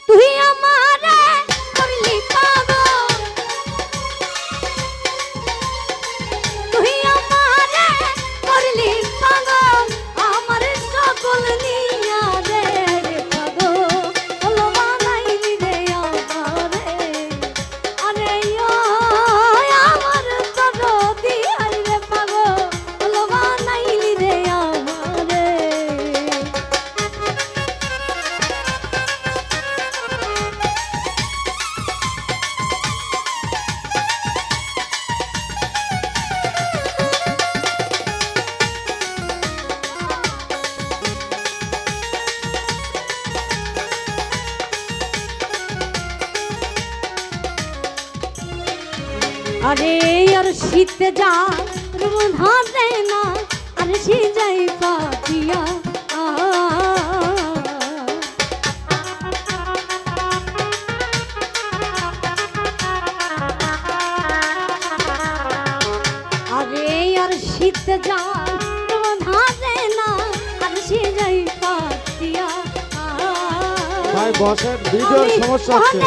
তুই আমারে করলি পাগল, তুই আমারে করলি পাগল, আমার সকল নিয়া রে পাগল বানাইলি রে আমারে। আরে আমার দরদি রে পাগল বানাইলি রে আমারে। আরে আর শীতে যা ধরে না, আর সে যাই পাতিয়া আরে আর শীতে যা ধরে না, আর সে যাই পাতিয়া। ভাই বসের ভিডিওর সমস্যা হচ্ছে।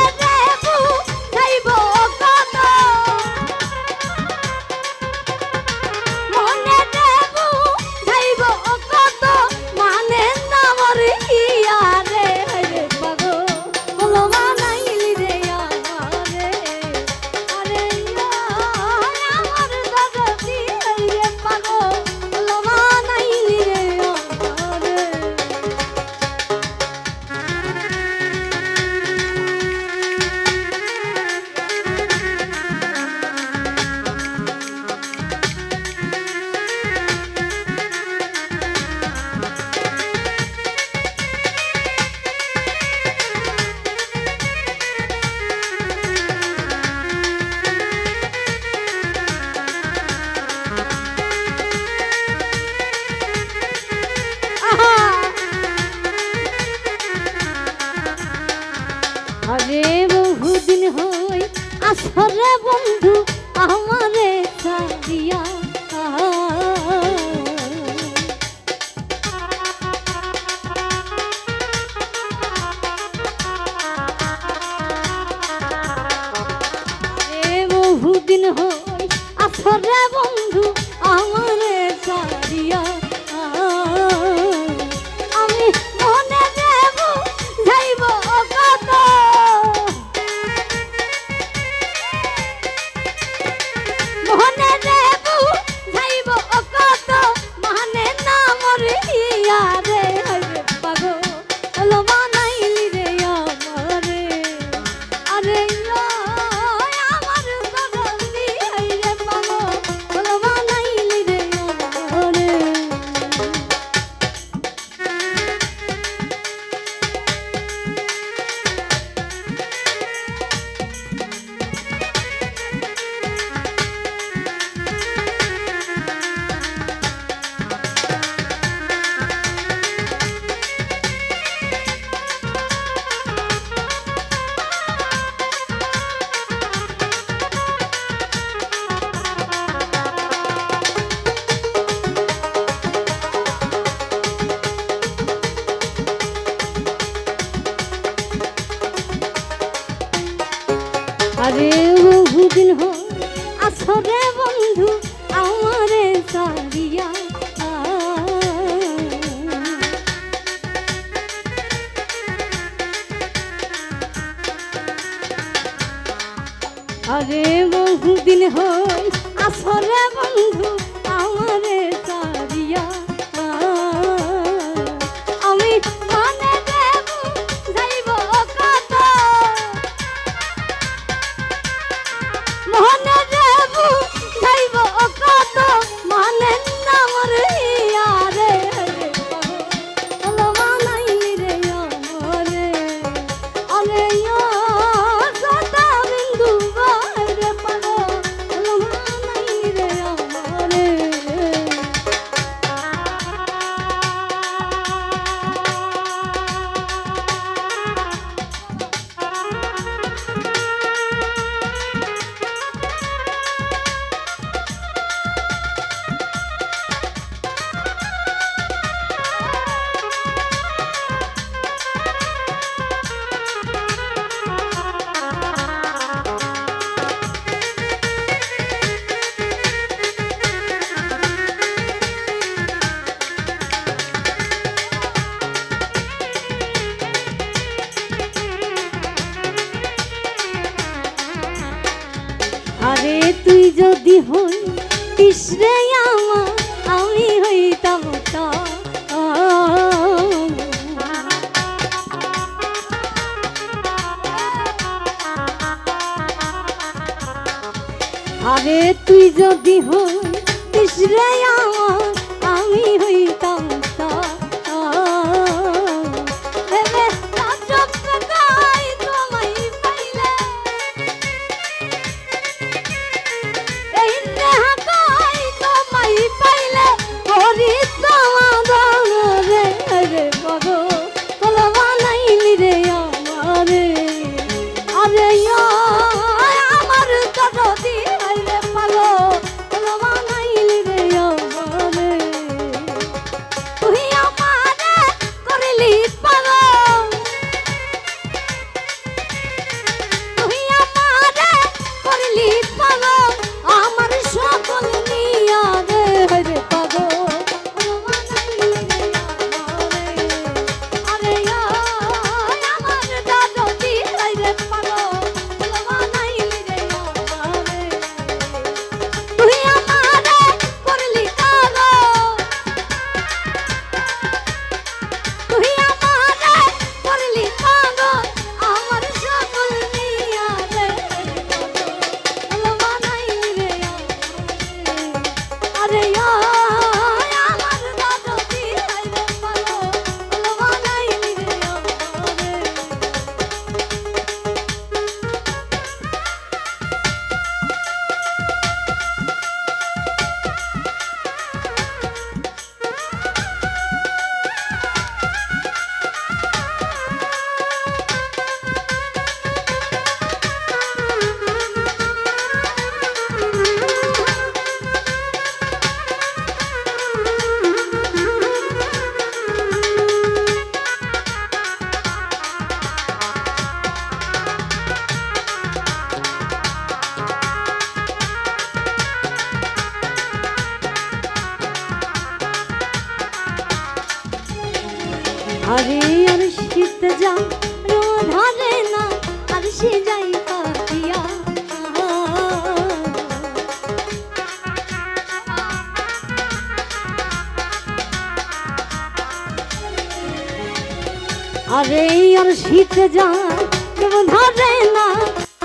আরে বহুদিন হই আসরে বন্ধু আমারে ছাড়িয়া। আরে বহুদিন হই আসরে বন্ধু আমারে ছাড়িয়া। আমি মনে দেব যাইব কত, মনে দেব যাইব কত, মানে না মরিয়া রে পাগল বানাইলি রে আমারে। আরে আমার দরদি রে পাগল বানাইলি রে আমারে। আরে বহুদিন হই আসরে বন্ধু আমারে ছাড়িয়া। আরে বহুদিন হই আসরে বন্ধু আমারে ছাড়িয়া। আমি মনে দেব যাইব কত, মনে দেব যাইব কত, মানে না মরিয়া রে পাগল বানাইলি রে আমারে। আরে সদা বিন্দু রে পাগল বানাইলি রে আমারে। যদি হই তিসরে আমার আমি হইতাম তা আরে তুই যদি হই তিসরে আমার আমি হইতাম তা আরে আর শীত যা ধরে না আর সে যাই পাতিয়া আরে আর শীত যা ধরে না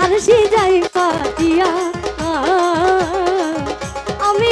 আর সে যাই পাতিয়া আমি